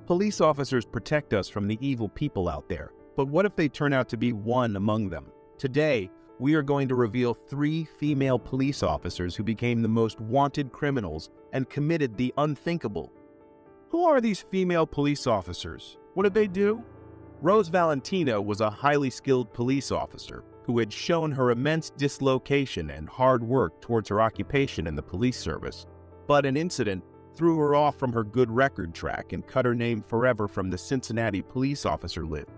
Police officers protect us from the evil people out there, but what if they turn out to be one among them? Today, we are going to reveal 3 female police officers who became the most wanted criminals and committed the unthinkable. Who are these female police officers? What did they do? Rose Valentino was a highly skilled police officer who had shown her immense dislocation and hard work towards her occupation in the police service. But an incident threw her off from her good record track and cut her name forever from the Cincinnati police officer list.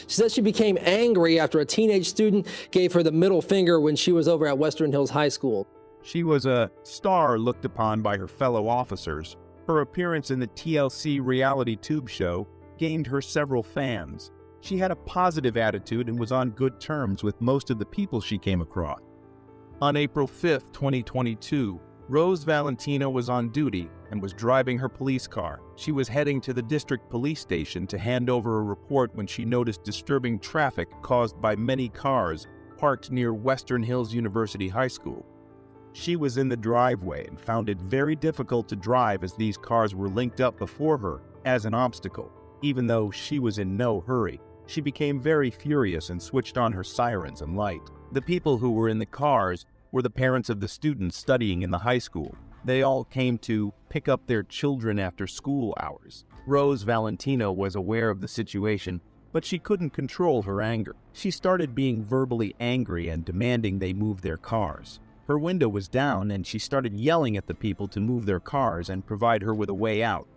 She said she became angry after a teenage student gave her the middle finger when she was over at Western Hills High School. She was a star looked upon by her fellow officers. Her appearance in the TLC reality tube show gained her several fans. She had a positive attitude and was on good terms with most of the people she came across. On April 5, 2022, Rose Valentino was on duty and was driving her police car. She was heading to the district police station to hand over a report when she noticed disturbing traffic caused by many cars parked near Western Hills University High School. She was in the driveway and found it very difficult to drive as these cars were linked up before her as an obstacle. Even though she was in no hurry, she became very furious and switched on her sirens and light. The people who were in the cars were the parents of the students studying in the high school. They all came to pick up their children after school hours. Rose Valentino was aware of the situation, but she couldn't control her anger. She started being verbally angry and demanding they move their cars. Her window was down and she started yelling at the people to move their cars and provide her with a way out.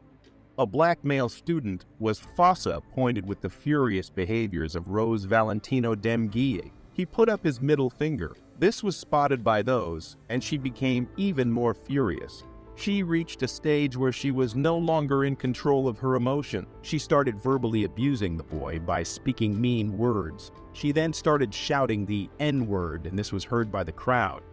A black male student was fossa pointed with the furious behaviors of Rose Valentino Demguille. He put up his middle finger. This was spotted by those, and she became even more furious. She reached a stage where she was no longer in control of her emotion. She started verbally abusing the boy by speaking mean words. She then started shouting the N-word, and this was heard by the crowd.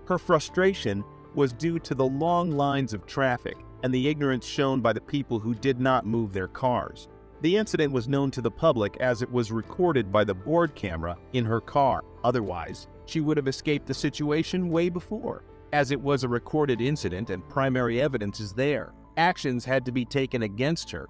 Her frustration was due to the long lines of traffic and the ignorance shown by the people who did not move their cars. The incident was known to the public as it was recorded by the board camera in her car. Otherwise, she would have escaped the situation way before. As it was a recorded incident and primary evidence is there, actions had to be taken against her.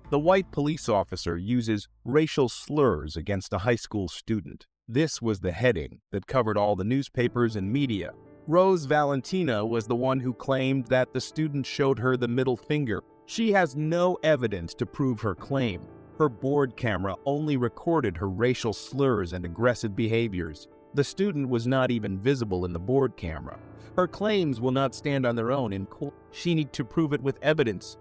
The white police officer uses racial slurs against a high school student. This was the heading that covered all the newspapers and media. Rose Valentino was the one who claimed that the student showed her the middle finger. She has no evidence to prove her claim. Her board camera only recorded her racial slurs and aggressive behaviors. The student was not even visible in the board camera. Her claims will not stand on their own in court. She needs to prove it with evidence.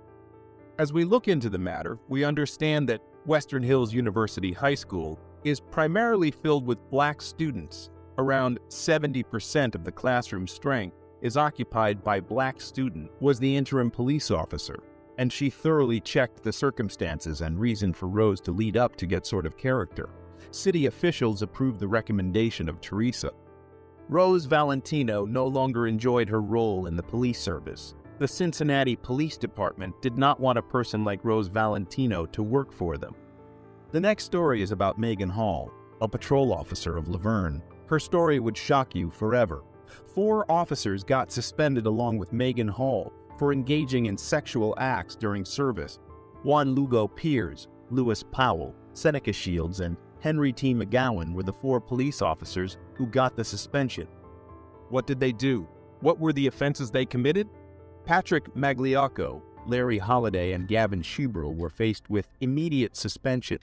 As we look into the matter, we understand that Western Hills University High School is primarily filled with black students. Around 70% of the classroom strength is occupied by black students, was the interim police officer, and she thoroughly checked the circumstances and reason for Rose to lead up to get sort of character. City officials approved the recommendation of Teresa. Rose Valentino no longer enjoyed her role in the police service. The Cincinnati Police Department did not want a person like Rose Valentino to work for them. The next story is about Megan Hall, a patrol officer of Laverne. Her story would shock you forever. 4 officers got suspended along with Megan Hall for engaging in sexual acts during service. Juan Lugo Piers, Lewis Powell, Seneca Shields, and Henry T. McGowan were the 4 police officers who got the suspension. What did they do? What were the offenses they committed? Patrick Magliocco, Larry Holliday, and Gavin Schuberl were faced with immediate suspension.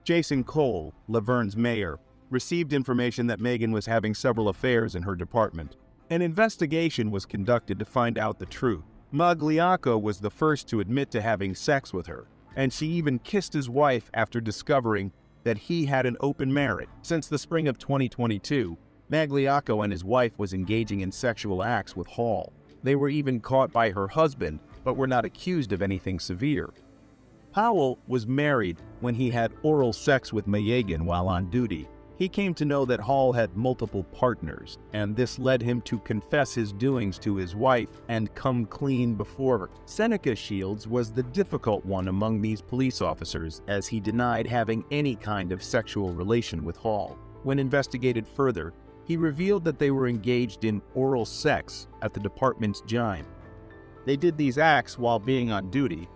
Jason Cole, Laverne's mayor, received information that Megan was having several affairs in her department. An investigation was conducted to find out the truth. Magliocco was the first to admit to having sex with her, and she even kissed his wife after discovering that he had an open marriage. Since the spring of 2022, Magliocco and his wife was engaging in sexual acts with Hall. They were even caught by her husband, but were not accused of anything severe. Powell was married when he had oral sex with Megan while on duty. He came to know that Hall had multiple partners, and this led him to confess his doings to his wife and come clean before her. Seneca Shields was the difficult one among these police officers, as he denied having any kind of sexual relation with Hall. When investigated further, he revealed that they were engaged in oral sex at the department's gym. They did these acts while being on duty.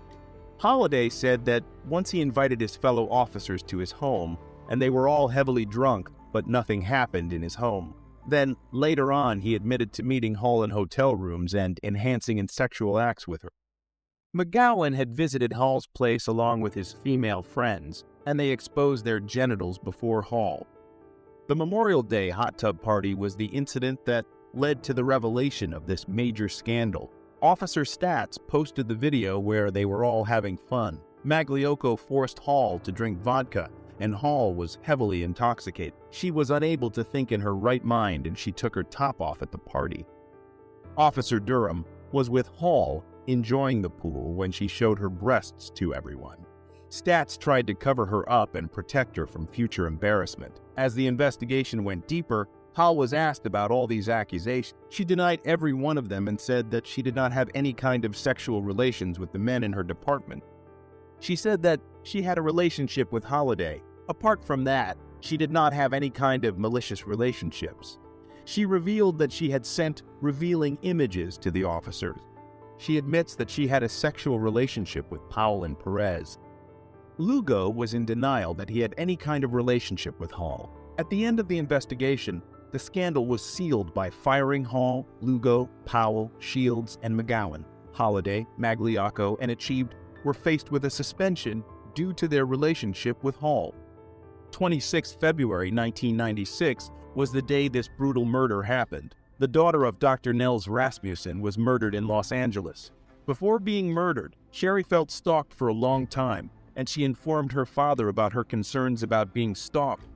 Holliday said that once he invited his fellow officers to his home, and they were all heavily drunk, but nothing happened in his home. Then, later on, he admitted to meeting Hall in hotel rooms and enhancing in sexual acts with her. McGowan had visited Hall's place along with his female friends, and they exposed their genitals before Hall. The Memorial Day hot tub party was the incident that led to the revelation of this major scandal. Officer Stats posted the video where they were all having fun. Magliocco forced Hall to drink vodka, and Hall was heavily intoxicated. She was unable to think in her right mind, and she took her top off at the party. Officer Durham was with Hall enjoying the pool when she showed her breasts to everyone. Stats tried to cover her up and protect her from future embarrassment. As the investigation went deeper, Hall was asked about all these accusations. She denied every one of them and said that she did not have any kind of sexual relations with the men in her department. She said that she had a relationship with Holliday. Apart from that, she did not have any kind of malicious relationships. She revealed that she had sent revealing images to the officers. She admits that she had a sexual relationship with Powell and Perez. Lugo was in denial that he had any kind of relationship with Hall. At the end of the investigation, the scandal was sealed by firing Hall, Lugo, Powell, Shields, and McGowan. Holliday, Magliocco, and Achieved were faced with a suspension due to their relationship with Hall. 26 February 1996 was the day this brutal murder happened. The daughter of Dr. Nels Rasmussen was murdered in Los Angeles. Before being murdered, Sherry felt stalked for a long time, and she informed her father about her concerns about being stalked.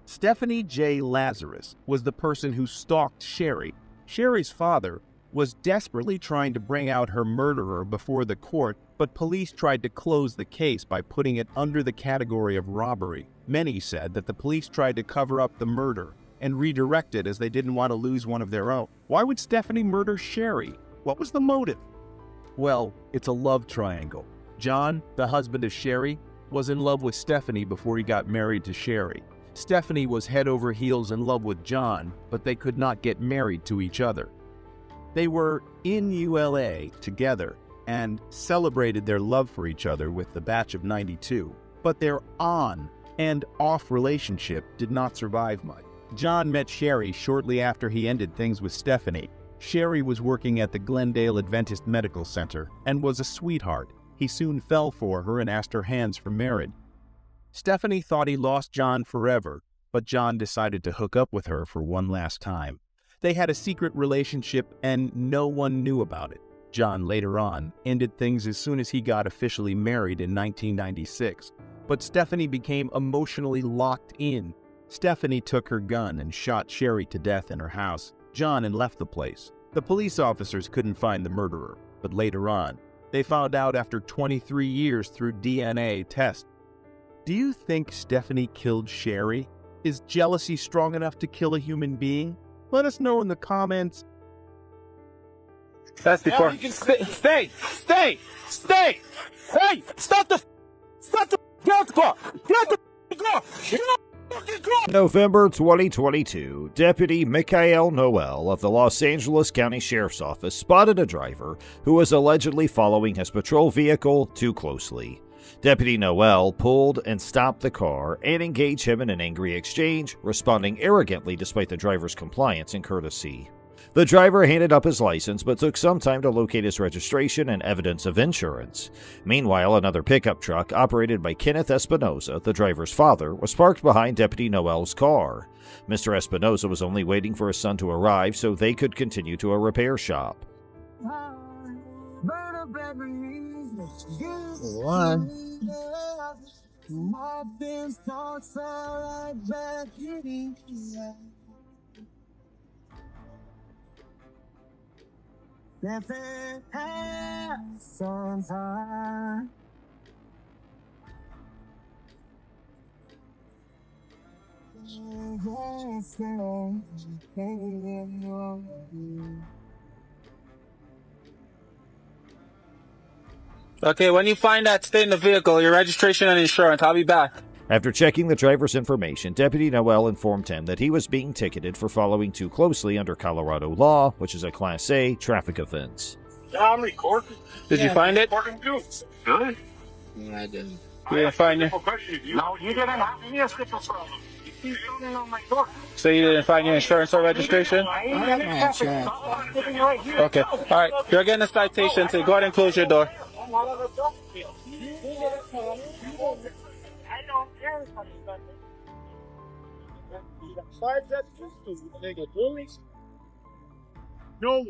Stephanie J. Lazarus was the person who stalked Sherry. Sherry's father was desperately trying to bring out her murderer before the court, but police tried to close the case by putting it under the category of robbery. Many said that the police tried to cover up the murder and redirect it as they didn't want to lose one of their own. Why would Stephanie murder Sherry? What was the motive? Well, it's a love triangle. John, the husband of Sherry, was in love with Stephanie before he got married to Sherry. Stephanie was head over heels in love with John, but they could not get married to each other. They were in ULA together and celebrated their love for each other with the batch of '92, but their on and off relationship did not survive much. John met Sherry shortly after he ended things with Stephanie. Sherry was working at the Glendale Adventist Medical Center and was a sweetheart. He soon fell for her and asked her hands for marriage. Stephanie thought he lost John forever, but John decided to hook up with her for one last time. They had a secret relationship and no one knew about it. John later on ended things as soon as he got officially married in 1996, but Stephanie became emotionally locked in. Stephanie took her gun and shot Sherry to death in her house. John and left the place. The police officers couldn't find the murderer, but later on, they found out after 23 years through DNA tests. Do you think Stephanie killed Sherry? Is jealousy strong enough to kill a human being? Let us know in the comments. That's before. Stay! Hey! Stop the car! Get the car! November 2022, Deputy Michael Noel of the Los Angeles County Sheriff's Office spotted a driver who was allegedly following his patrol vehicle too closely. Deputy Noel pulled and stopped the car and engaged him in an angry exchange, responding arrogantly despite the driver's compliance and courtesy. The driver handed up his license but took some time to locate his registration and evidence of insurance. Meanwhile, another pickup truck operated by Kenneth Espinoza, the driver's father, was parked behind Deputy Noel's car. Mr. Espinoza was only waiting for his son to arrive so they could continue to a repair shop. Okay, when you find that, stay in the vehicle, your registration and insurance. I'll be back. After checking the driver's information, Deputy Noel informed him that he was being ticketed for following too closely under Colorado law, which is a Class A traffic offense. Yeah, I'm recording. Did you find it? Recording too. Good. I didn't. You didn't find your... No, you didn't have any stickers from me. You don't know my door. So you didn't find your insurance or registration? I ain't got any insurance. I'm sitting right here. Okay. All right. You're getting a citation, so go ahead and close your door. I don't care if I'm done. No.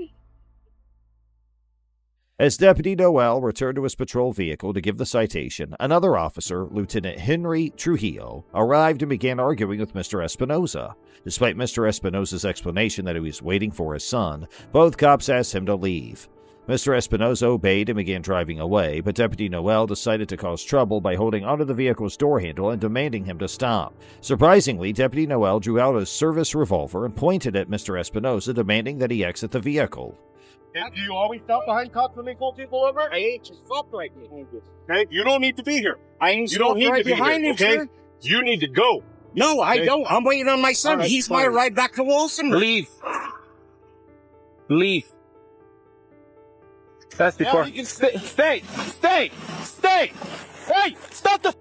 As Deputy Noel returned to his patrol vehicle to give the citation, another officer, Lieutenant Henry Trujillo, arrived and began arguing with Mr. Espinoza. Despite Mr. Espinoza's explanation that he was waiting for his son, both cops asked him to leave. Mr. Espinoza obeyed and began driving away, but Deputy Noel decided to cause trouble by holding onto the vehicle's door handle and demanding him to stop. Surprisingly, Deputy Noel drew out his service revolver and pointed at Mr. Espinoza, demanding that he exit the vehicle. Yeah, do you always stop behind cops when they pull people over? I ain't just stopped right behind you. Okay, you don't need to be here. I ain't stopped right behind you, okay? You need to go. No, I don't. I'm waiting on my son. Right, he's my ride back to Wilson. Leave. Leave. That's before. You can stay. Hey, stop the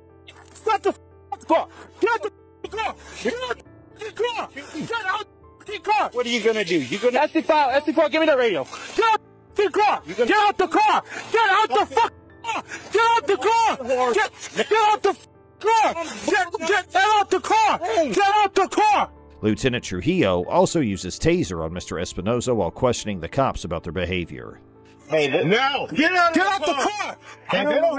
car. Get out the car. Get out the car. Get out the car. What are you gonna do? You gonna SD4, give me the radio. get out the car. Get out the car. Get out the fuck car. Get out the car. Get out the car. Get out the car. Get out the car. Lieutenant Trujillo also used his taser on Mr. Espinoza while questioning the cops about their behavior. Hey, now get out the car. Get out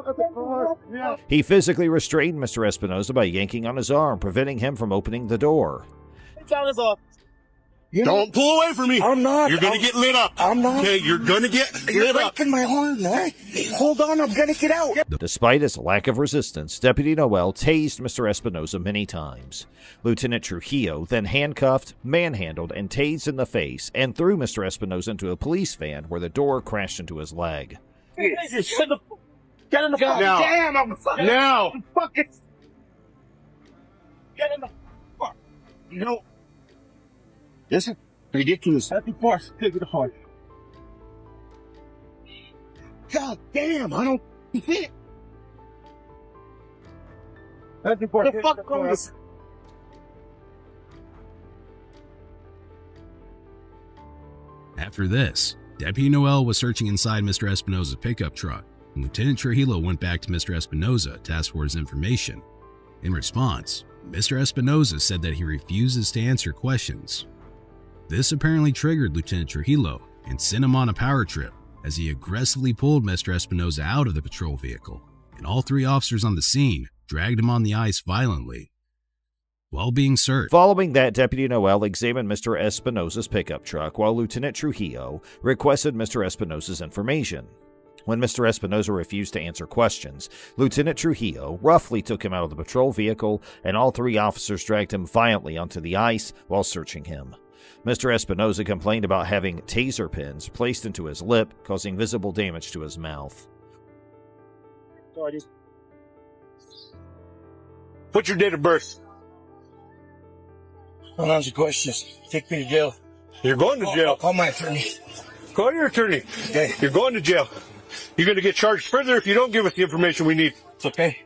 of the car. Yeah. He physically restrained Mr. Espinoza by yanking on his arm, preventing him from opening the door. Don't pull away from me. I'm not. You're gonna get lit up. I'm not. Okay, you're gonna get lit up. Breaking my arm, man. Hold on, I'm gonna get out. Despite his lack of resistance, Deputy Noel tased Mr. Espinoza many times. Lieutenant Trujillo then handcuffed, manhandled, and tased in the face and threw Mr. Espinoza into a police van where the door crashed into his leg. Get in the car. Now. Damn, I'm fucking. Now. I'm fucking. Get in the car. No. This is ridiculous. Happy force. Take it apart. God damn, I don't see it. Happy force. The fuck goes. After this, Deputy Noel was searching inside Mr. Espinoza's pickup truck, and Lieutenant Trujillo went back to Mr. Espinoza to ask for his information. In response, Mr. Espinoza said that he refuses to answer questions. This apparently triggered Lieutenant Trujillo and sent him on a power trip as he aggressively pulled Mr. Espinoza out of the patrol vehicle, and all three officers on the scene dragged him on the ice violently. While being searched, Following that, Deputy Noel examined Mr. Espinoza's pickup truck while Lieutenant Trujillo requested Mr. Espinoza's information. When Mr. Espinoza refused to answer questions, Lieutenant Trujillo roughly took him out of the patrol vehicle, and all three officers dragged him violently onto the ice while searching him. Mr. Espinoza complained about having taser pins placed into his lip, causing visible damage to his mouth. What's your date of birth? Don't answer questions. Take me to jail. You're going to jail. Call my attorney. Call your attorney. Okay. You're going to jail. You're going to get charged further if you don't give us the information we need. It's okay.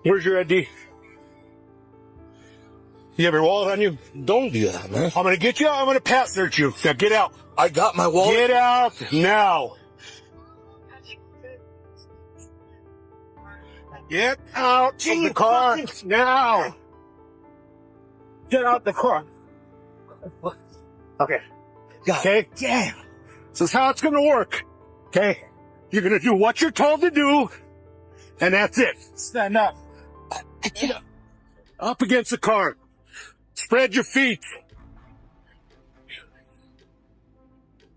Where's your ID? You have your wallet on you? Don't do that, man. I'm going to get you out. I'm going to pass search you. Now get out. I got my wallet. Get out now. Get out of the car now. Get out the car. Okay. Okay. Damn. This is how it's going to work. Okay. You're going to do what you're told to do, and that's it. Stand up. Get up against the car. Spread your feet.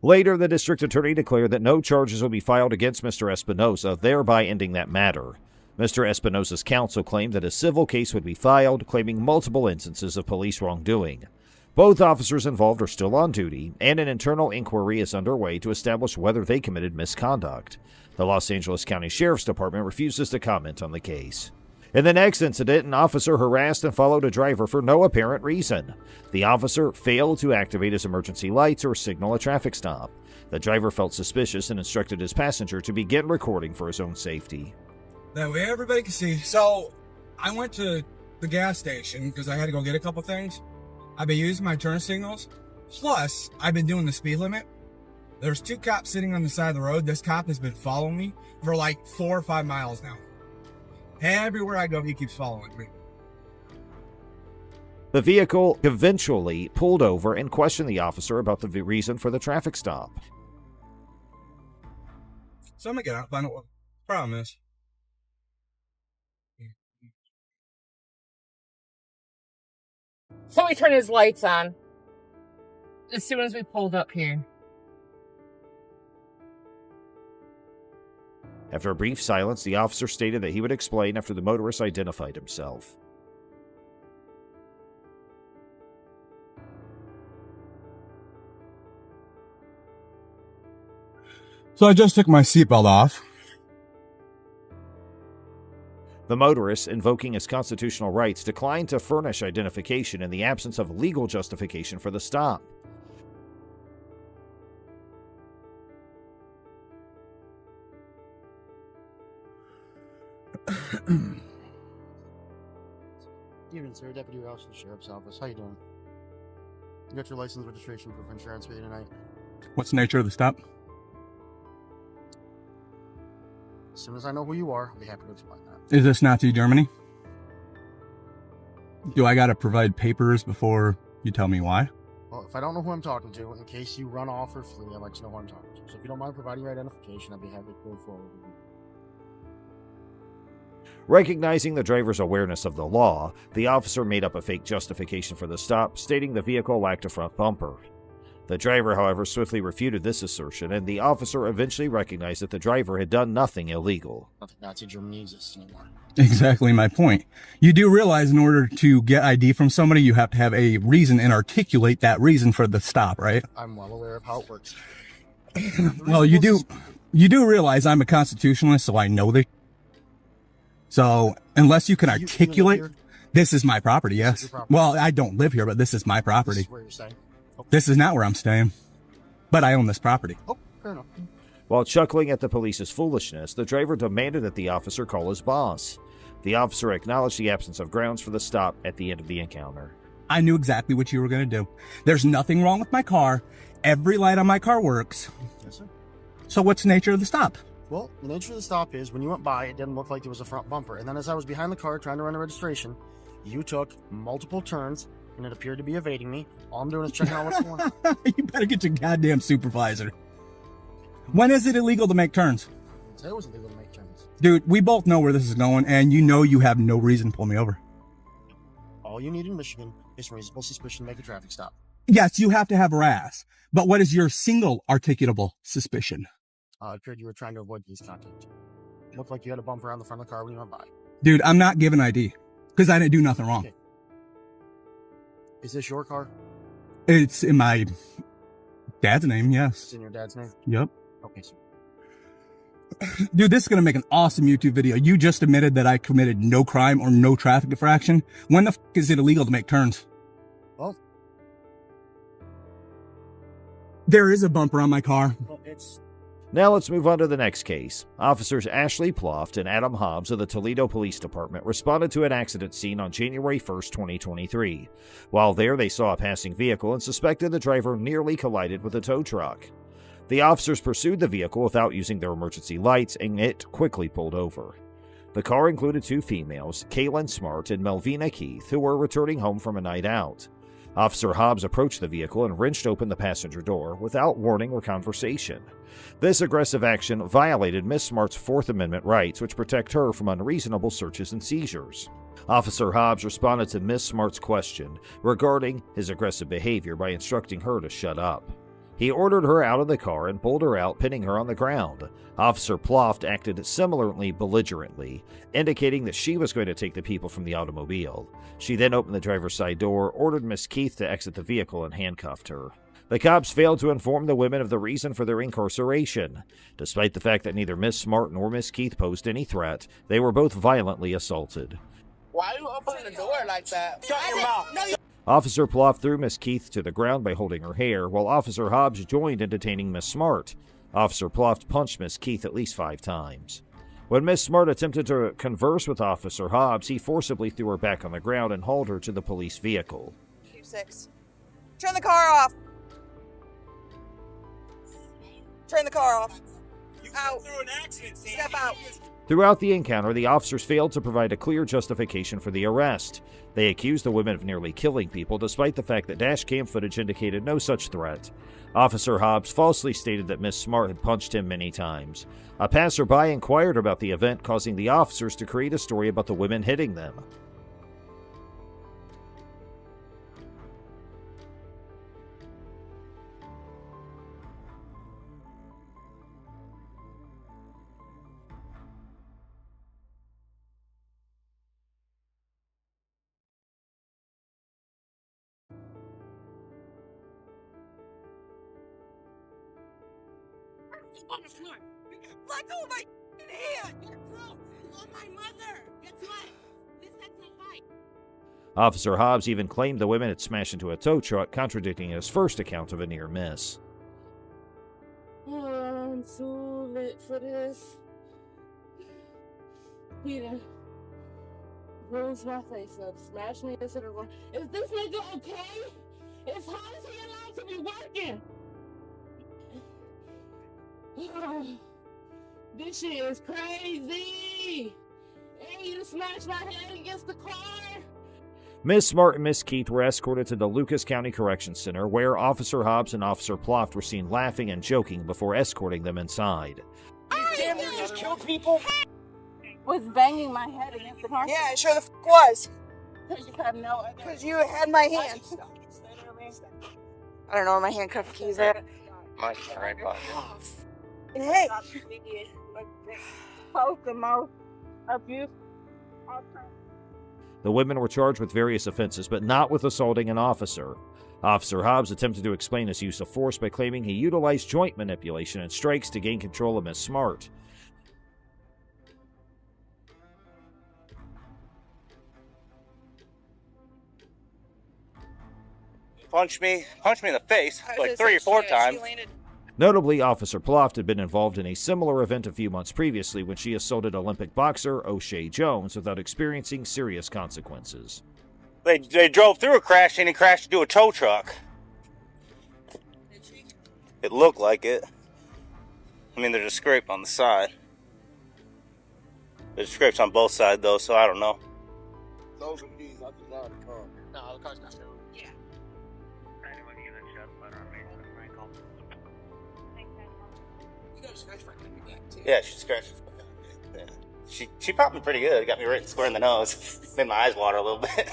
Later, the district attorney declared that no charges will be filed against Mr. Espinoza, thereby ending that matter. Mr. Espinoza's counsel claimed that a civil case would be filed, claiming multiple instances of police wrongdoing. Both officers involved are still on duty, and an internal inquiry is underway to establish whether they committed misconduct. The Los Angeles County Sheriff's Department refuses to comment on the case. In the next incident, an officer harassed and followed a driver for no apparent reason. The officer failed to activate his emergency lights or signal a traffic stop. The driver felt suspicious and instructed his passenger to begin recording for his own safety. That way everybody can see. So, I went to the gas station because I had to go get a couple things. I've been using my turn signals. Plus, I've been doing the speed limit. There's 2 cops sitting on the side of the road. This cop has been following me for like 4 or 5 miles now. Everywhere I go, he keeps following me. The vehicle eventually pulled over and questioned the officer about the reason for the traffic stop. So I'm gonna get out and find out what the problem is. So he turned his lights on as soon as we pulled up here. After a brief silence, the officer stated that he would explain after the motorist identified himself. So I just took my seatbelt off. The motorist, invoking his constitutional rights, declined to furnish identification in the absence of legal justification for the stop. Evening, sir. Deputy Rouse of the Sheriff's Office. How you doing? You got your license, registration, proof of insurance for you tonight? What's the nature of the stop? As soon as I know who you are, I'll be happy to explain that. Is this Nazi Germany? Do I gotta provide papers before you tell me why? Well, if I don't know who I'm talking to, in case you run off or flee, I'd like to know who I'm talking to. So if you don't mind providing your identification, I'd be happy to go forward with you. Recognizing the driver's awareness of the law, the officer made up a fake justification for the stop, stating the vehicle lacked a front bumper. The driver, however, swiftly refuted this assertion, and the officer eventually recognized that the driver had done nothing illegal. I don't think Nazi Germany exists anymore. Exactly my point. You do realize in order to get ID from somebody, you have to have a reason and articulate that reason for the stop, right? I'm well aware of how it works. Well, you do realize I'm a constitutionalist, so I know that. So, unless you can articulate, this is my property, yes. Property. Well, I don't live here, but this is my property. This is where you're staying. Okay. This is not where I'm staying, but I own this property. Oh, fair enough. While chuckling at the police's foolishness, the driver demanded that the officer call his boss. The officer acknowledged the absence of grounds for the stop at the end of the encounter. I knew exactly what you were going to do. There's nothing wrong with my car. Every light on my car works. Yes, sir. So what's the nature of the stop? Well, the nature of the stop is when you went by, it didn't look like there was a front bumper. And then as I was behind the car trying to run a registration, you took multiple turns and it appeared to be evading me. All I'm doing is checking out what's going on. You better get your goddamn supervisor. When is it illegal to make turns? I didn't say it was illegal to make turns. Dude, we both know where this is going, and you know you have no reason to pull me over. All you need in Michigan is reasonable suspicion to make a traffic stop. Yes, you have to have RAS. But what is your single articulable suspicion? It appeared you were trying to avoid police contact. It looked like you had a bumper on the front of the car when you went by. Dude, I'm not giving ID, because I didn't do nothing wrong. Okay. Is this your car? It's in my dad's name, yes. It's in your dad's name? Yep. Okay, sir. Dude, this is going to make an awesome YouTube video. You just admitted that I committed no crime or no traffic infraction. When the f*** is it illegal to make turns? Well, there is a bumper on my car. Well, it's... Now let's move on to the next case. Officers Ashley Ploft and Adam Hobbs of the Toledo Police Department responded to an accident scene on January 1st, 2023. While there, they saw a passing vehicle and suspected the driver nearly collided with a tow truck. The officers pursued the vehicle without using their emergency lights, and it quickly pulled over. The car included 2 females, Kaylin Smart and Melvina Keith, who were returning home from a night out. Officer Hobbs approached the vehicle and wrenched open the passenger door without warning or conversation. This aggressive action violated Miss Smart's Fourth Amendment rights, which protect her from unreasonable searches and seizures. Officer Hobbs responded to Miss Smart's question regarding his aggressive behavior by instructing her to shut up. He ordered her out of the car and pulled her out, pinning her on the ground. Officer Ploft acted similarly belligerently, indicating that she was going to take the people from the automobile. She then opened the driver's side door, ordered Miss Keith to exit the vehicle, and handcuffed her. The cops failed to inform the women of the reason for their incarceration. Despite the fact that neither Miss Smart nor Miss Keith posed any threat, they were both violently assaulted. Why are you opening the door like that? Shut your mouth. Officer Plouffe threw Miss Keith to the ground by holding her hair, while Officer Hobbs joined in detaining Miss Smart. Officer Plouffe punched Miss Keith at least 5 times. When Miss Smart attempted to converse with Officer Hobbs, he forcibly threw her back on the ground and hauled her to the police vehicle. 6. Turn the car off. Turn the car off. Out. Step out. Throughout the encounter, the officers failed to provide a clear justification for the arrest. They accused the women of nearly killing people, despite the fact that dash cam footage indicated no such threat. Officer Hobbs falsely stated that Miss Smart had punched him many times. A passerby inquired about the event, causing the officers to create a story about the women hitting them. On the floor. Let go of my hand. You're broke. On my mother. Guess what? This has no fight. Officer Hobbs even claimed the women had smashed into a tow truck, contradicting his first account of a near miss. Oh, I'm too lit for this. Peter, bruise my face up, smash me into the room. Is this nigga okay? It's how is he allowed to be working? This shit is crazy. And you smashed my head against the car. Miss Smart and Miss Keith were escorted to the Lucas County Correction Center, where Officer Hobbs and Officer Plouffe were seen laughing and joking before escorting them inside. Damn, you just killed people. Was banging my head against the car. Yeah, it sure the f was. Because you have no idea. Because you had my hand. I don't know where my handcuff keys are. My right pocket. Hey. Post the most abuse. The women were charged with various offenses, but not with assaulting an officer. Officer Hobbs attempted to explain his use of force by claiming he utilized joint manipulation and strikes to gain control of Miss Smart. Punch me in the face like 3 or 4 times. Notably, Officer Plouffe had been involved in a similar event a few months previously when she assaulted Olympic boxer O'Shea Jones without experiencing serious consequences. They drove through a crash and he crashed into a tow truck. It looked like it. I mean, there's a scrape on the side. There's scrapes on both sides, though, so I don't know. Those are keys, I did not the car. No, the car's not still. Yeah. Yeah, she scratched. Yeah. She popped me pretty good. Got me right square in the nose. Made my eyes water a little bit.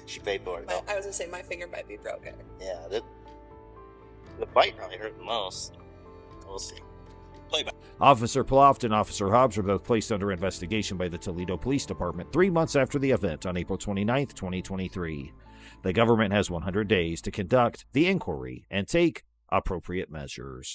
She paid for it, though. I was going to say my finger might be broken. Yeah, the bite probably hurt the most. We'll see. Officer Plouffe and Officer Hobbs were both placed under investigation by the Toledo Police Department 3 months after the event on April 29, 2023. The government has 100 days to conduct the inquiry and take appropriate measures.